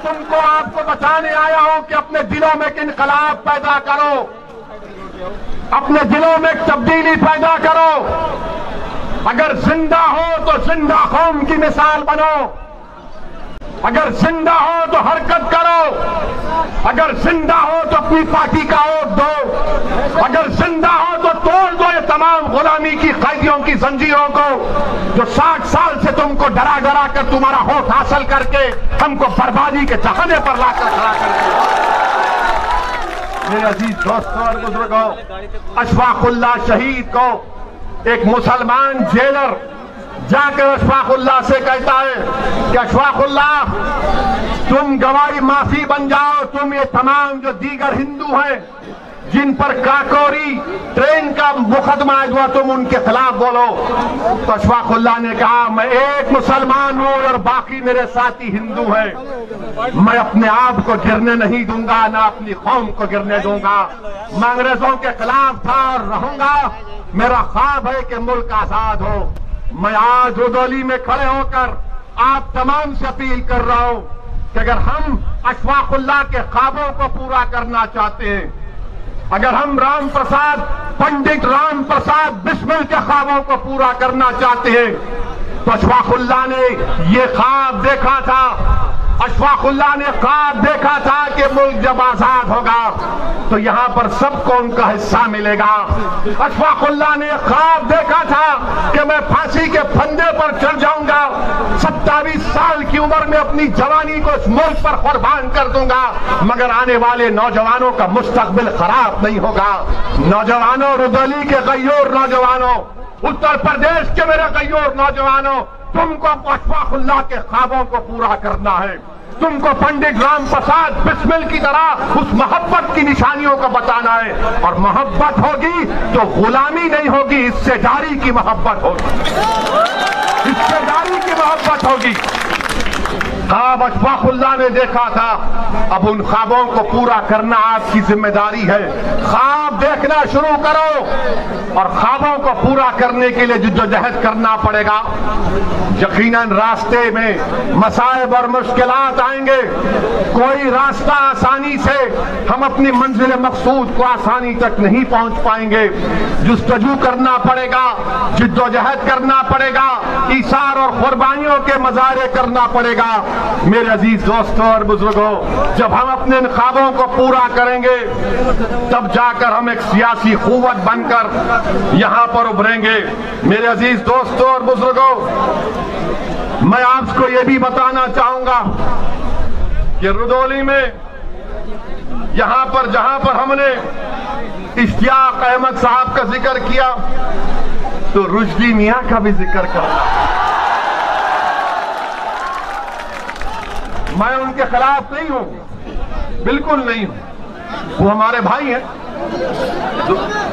तुमको आपको बताने आया हूं कि अपने दिलों में एक इनकलाब पैदा करो, अपने दिलों में एक तब्दीली पैदा करो। अगर जिंदा हो तो जिंदा कौम की मिसाल बनो, अगर जिंदा हो तो हरकत करो, अगर जिंदा हो तो अपनी पार्टी का वोट दो, अगर जिंदा हो तो तोड़ दो ये तमाम गुलामी की कैदियों की जंजीरों को जो 60 साल से तुमको डरा डरा कर तुम्हारा वोट हासिल करके हमको बर्बादी के चाहने पर लाकर खड़ा कर दिया। मेरे अजीज दोस्तों और बुजुर्गों, अशफाकुल्लाह शहीद को एक मुसलमान जेलर जाकर अशफाकुल्लाह से कहता है कि अशफाकुल्लाह तुम गवाही माफी बन जाओ, तुम ये तमाम जो दीगर हिंदू हैं जिन पर काकोरी ट्रेन का मुकदमा हुआ तुम उनके खिलाफ बोलो। तो अशफाकुल्लाह ने कहा मैं एक मुसलमान हूं और बाकी मेरे साथी हिंदू हैं, मैं अपने आप को गिरने नहीं दूंगा, ना अपनी कौम को गिरने दूंगा। मैं अंग्रेजों के खिलाफ था और रहूंगा, मेरा ख्वाब है कि मुल्क आजाद हो। मैं आज रुदौली में खड़े होकर आप तमाम से अपील कर रहा हूं कि अगर हम अशफाकुल्लाह के ख्वाबों को पूरा करना चाहते हैं, अगर हम राम प्रसाद पंडित राम प्रसाद बिस्मिल के ख्वाबों को पूरा करना चाहते हैं, तो अशफाकुल्लाह ने ये ख्वाब देखा था, अशफाकुल्लाह ने ख्वाब देखा था कि मुल्क जब आजाद होगा तो यहां पर सबको उनका हिस्सा मिलेगा। अशफाकुल्लाह ने ख्वाब देखा था कि मैं फांसी के फंदे पर चढ़ जाऊंगा, 27 साल की उम्र में अपनी जवानी को इस मुल्क पर कुर्बान कर दूंगा, मगर आने वाले नौजवानों का मुस्तकबिल खराब नहीं होगा। नौजवानों, रुदौली के गय्योर नौजवानों, उत्तर प्रदेश के मेरे गय्योर नौजवानों, तुमको अशफाकुल्लाह के ख्वाबों को पूरा करना है। तुमको पंडित राम प्रसाद बिस्मिल की तरह उस मोहब्बत की निशानियों को बताना है, और मोहब्बत होगी तो गुलामी नहीं होगी, हिस्सेदारी की मोहब्बत होगी, हिस्सेदारी की मोहब्बत होगी। ख्वाब अशफाकुल्लाह ने देखा था, अब उन ख्वाबों को पूरा करना आपकी जिम्मेदारी है। ख्वाब देखना शुरू करो और ख्वाबों को पूरा करने के लिए जिद्दोजहद करना पड़ेगा। यकीनन रास्ते में मसाइब और मुश्किलात आएंगे, कोई रास्ता आसानी से हम अपनी मंजिल मकसूद को आसानी तक नहीं पहुंच पाएंगे। जुस्तजू करना पड़ेगा, जिद्दोजहद करना पड़ेगा, ईसार और कुर्बानियों के मजारे करना पड़ेगा। मेरे अजीज दोस्तों और बुजुर्गों, जब हम अपने इन ख्वाबों को पूरा करेंगे तब जाकर हम एक सियासी कुव्वत बनकर यहां पर उभरेंगे। मेरे अजीज दोस्तों और बुजुर्गों, मैं आपको यह भी बताना चाहूंगा कि रुदौली में यहां पर जहां पर हमने इश्तियाक अहमद साहब का जिक्र किया तो रुश्दी मियां का भी जिक्र करा। मैं उनके खिलाफ नहीं हूं, बिल्कुल नहीं हूं, वो हमारे भाई हैं,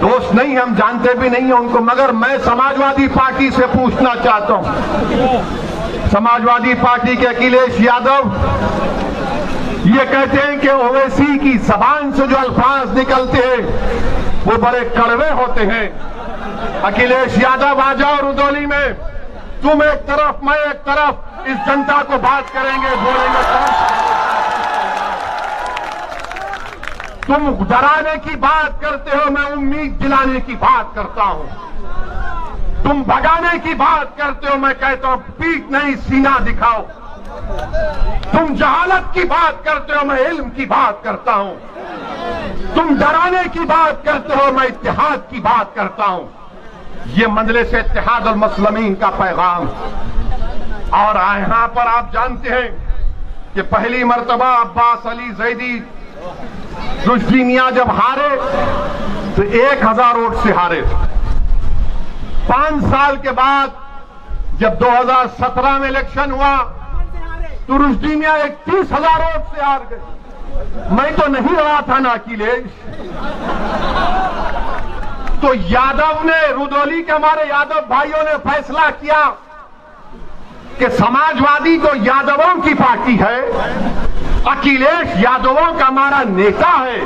दोस्त नहीं, हम जानते भी नहीं हैं उनको, मगर मैं समाजवादी पार्टी से पूछना चाहता हूं। समाजवादी पार्टी के अखिलेश यादव ये कहते हैं कि ओवैसी की जबान से जो अल्फाज निकलते हैं वो बड़े कड़वे होते हैं। अखिलेश यादव आ जाओ रुदौली में, तुम एक तरफ मैं एक तरफ, इस जनता को बात करेंगे, बोलेंगे। तुम डराने की बात करते हो, मैं उम्मीद दिलाने की बात करता हूं। तुम भगाने की बात करते हो, मैं कहता हूं पीठ नहीं सीना दिखाओ। तुम जहालत की बात करते हो, मैं इल्म की बात करता हूं। तुम डराने की बात करते हो, मैं इत्तेहाद की बात करता हूं। ये मजलिस इत्तेहाद और मुस्लिमीन का पैगाम। और यहां पर आप जानते हैं कि पहली मर्तबा अब्बास अली जैदी रुश्दी मियां जब हारे तो 1000 वोट से हारे। 5 साल के बाद जब 2017 में इलेक्शन हुआ तो रुश्दी मियां 31,000 वोट से हार गए। मैं तो नहीं रहा था ना अखिलेश। तो यादव ने, रुदौली के हमारे यादव भाइयों ने फैसला किया कि समाजवादी तो यादवों की पार्टी है, अखिलेश यादवों का हमारा नेता है,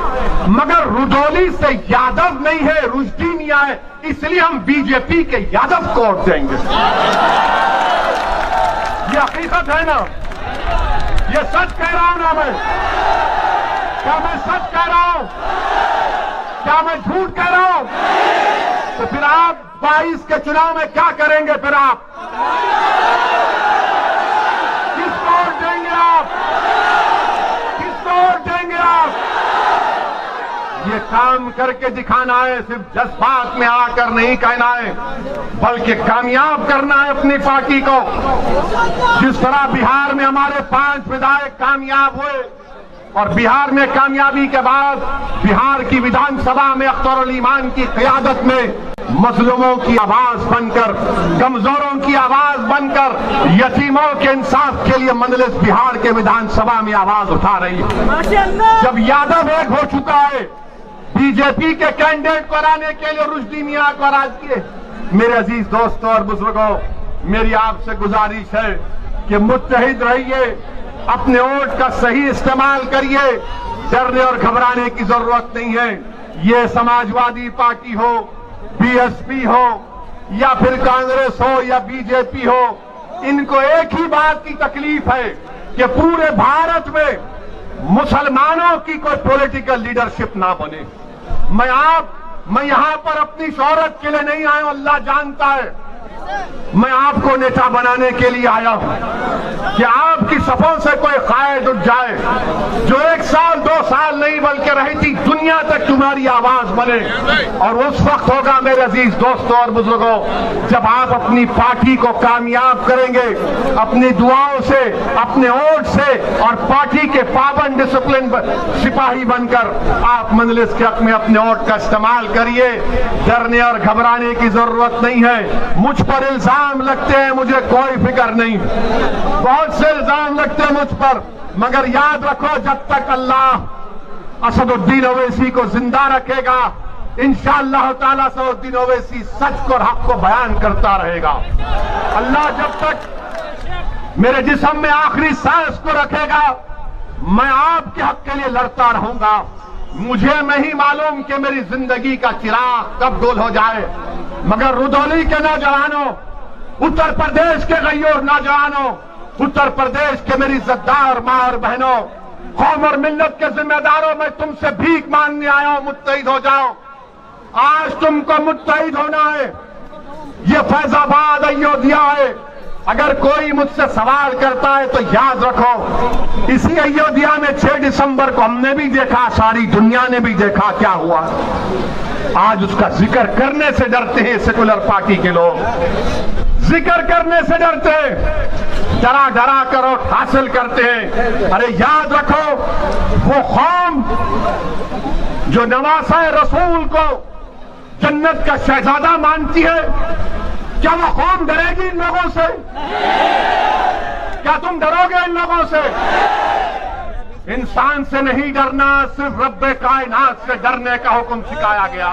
मगर रुदौली से यादव नहीं है, रुश्दी मियां है, इसलिए हम बीजेपी के यादव को वोट देंगे। ये हकीकत है ना, ये सच कह रहा हूं ना मैं? क्या मैं सच कह रहा हूं? क्या मैं झूठ कह रहा हूं? तो फिर आप 22 के चुनाव में क्या करेंगे? फिर आप किसको वोट देंगे? आप किसको वोट देंगे? आप ये काम करके दिखाना है, सिर्फ जज्बात में आकर नहीं कहना है, बल्कि कामयाब करना है अपनी पार्टी को। जिस तरह बिहार में हमारे 5 विधायक कामयाब हुए और बिहार में कामयाबी के बाद बिहार की विधानसभा में अख्तर ईमान की क़यादत में मजलूमों की आवाज बनकर, कमजोरों की आवाज बनकर, यतीमों के इंसाफ के लिए मजलिस बिहार के विधानसभा में आवाज उठा रही है। जब यादव एक हो चुका है, बीजेपी के कैंडिडेट को हराने के लिए रुश्दी मियां को राज किए। मेरे अजीज दोस्तों और बुजुर्गों, मेरी आपसे गुजारिश है कि मुत्तहिद रहिए, अपने वोट का सही इस्तेमाल करिए, डरने और घबराने की जरूरत नहीं है। ये समाजवादी पार्टी हो, बीएसपी हो या फिर कांग्रेस हो या बीजेपी हो, इनको एक ही बात की तकलीफ है कि पूरे भारत में मुसलमानों की कोई पॉलिटिकल लीडरशिप ना बने। मैं यहां पर अपनी शोहरत के लिए नहीं आया हूं, अल्लाह जानता है। मैं आपको नेता बनाने के लिए आया हूं कि आपकी सफों से कोई कायद उठ जाए, जो 1 साल 2 साल नहीं बल्कि रहती दुनिया तक तुम्हारी आवाज बने। और उस वक्त होगा मेरे अजीज दोस्तों और बुजुर्गों, जब आप अपनी पार्टी को कामयाब करेंगे, अपनी दुआओं से, अपने वोट से और पार्टी के पाबंद डिसिप्लिन सिपाही बनकर आप मजलिस के हक में अपने वोट का इस्तेमाल करिए। डरने और घबराने की जरूरत नहीं है। मुझ पर इल्जाम लगते हैं, मुझे कोई फिक्र नहीं, बहुत से इल्जाम लगते हैं मुझ पर, मगर याद रखो, जब तक अल्लाह असदुद्दीन ओवैसी को जिंदा रखेगा, इंशाअल्लाह ताला असदुद्दीन ओवैसी सच को और हक को बयान करता रहेगा। अल्लाह जब तक मेरे जिस्म में आखिरी सांस को रखेगा, मैं आपके हक के लिए लड़ता रहूंगा। मुझे नहीं मालूम कि मेरी जिंदगी का चिराग कब गोल हो जाए, मगर रुदौली के नौजवानों, उत्तर प्रदेश के गैयोर नौजवानों, उत्तर प्रदेश के मेरी इज्जतदार मां और बहनों, कौम और मिल्लत के जिम्मेदारों, मैं तुमसे भीख मांगने आया हूं, मुत्तहिद हो जाओ। आज तुमको मुत्तहिद होना है। ये फैजाबाद अयोध्या है। अगर कोई मुझसे सवाल करता है तो याद रखो, इसी अयोध्या में 6 दिसंबर को हमने भी देखा, सारी दुनिया ने भी देखा क्या हुआ। आज उसका जिक्र करने से डरते हैं सेकुलर पार्टी के लोग, जिक्र करने से डरते हैं, डरा डरा कर वोट हासिल करते हैं। अरे याद रखो, वो कौम जो नवासा रसूल को जन्नत का शहजादा मानती है, क्या वो कौम डरेगी इन लोगों से? क्या तुम डरोगे इन लोगों से? इंसान से नहीं डरना, सिर्फ रब्बे कायनात से डरने का हुक्म सिखाया गया।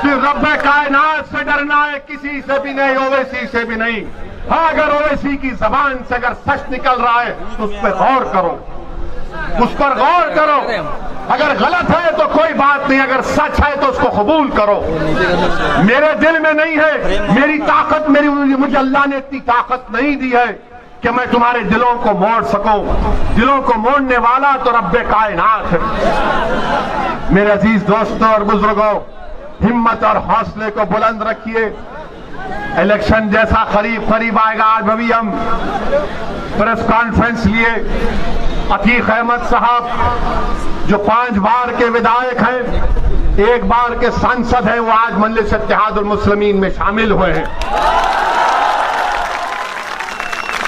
सिर्फ रब्बे कायनात से डरना है, किसी से भी नहीं, ओवैसी से भी नहीं। हाँ, अगर ओवैसी की जबान से अगर सच निकल रहा है तो उस पर गौर करो, उस पर गौर करो। अगर गलत है तो कोई बात नहीं, अगर सच है तो उसको कबूल करो। मेरे दिल में नहीं है, मेरी ताकत, मुझे अल्लाह ने इतनी ताकत नहीं दी है कि मैं तुम्हारे दिलों को मोड़ सकूं। दिलों को मोड़ने वाला तो रब्बे कायनात है। मेरे अजीज दोस्तों और बुजुर्गों, हिम्मत और हौसले को बुलंद रखिए। इलेक्शन जैसा करीब आएगा। आज अभी हम प्रेस कॉन्फ्रेंस लिए, अतीक अहमद साहब जो 5 बार के विधायक हैं, 1 बार के सांसद हैं, वो आज मजलिस इत्तेहादुल मुस्लिमीन में शामिल हुए हैं।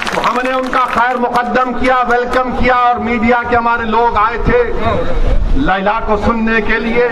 तो हमने उनका खैर मुकद्दम किया, वेलकम किया, और मीडिया के हमारे लोग आए थे लैला को सुनने के लिए।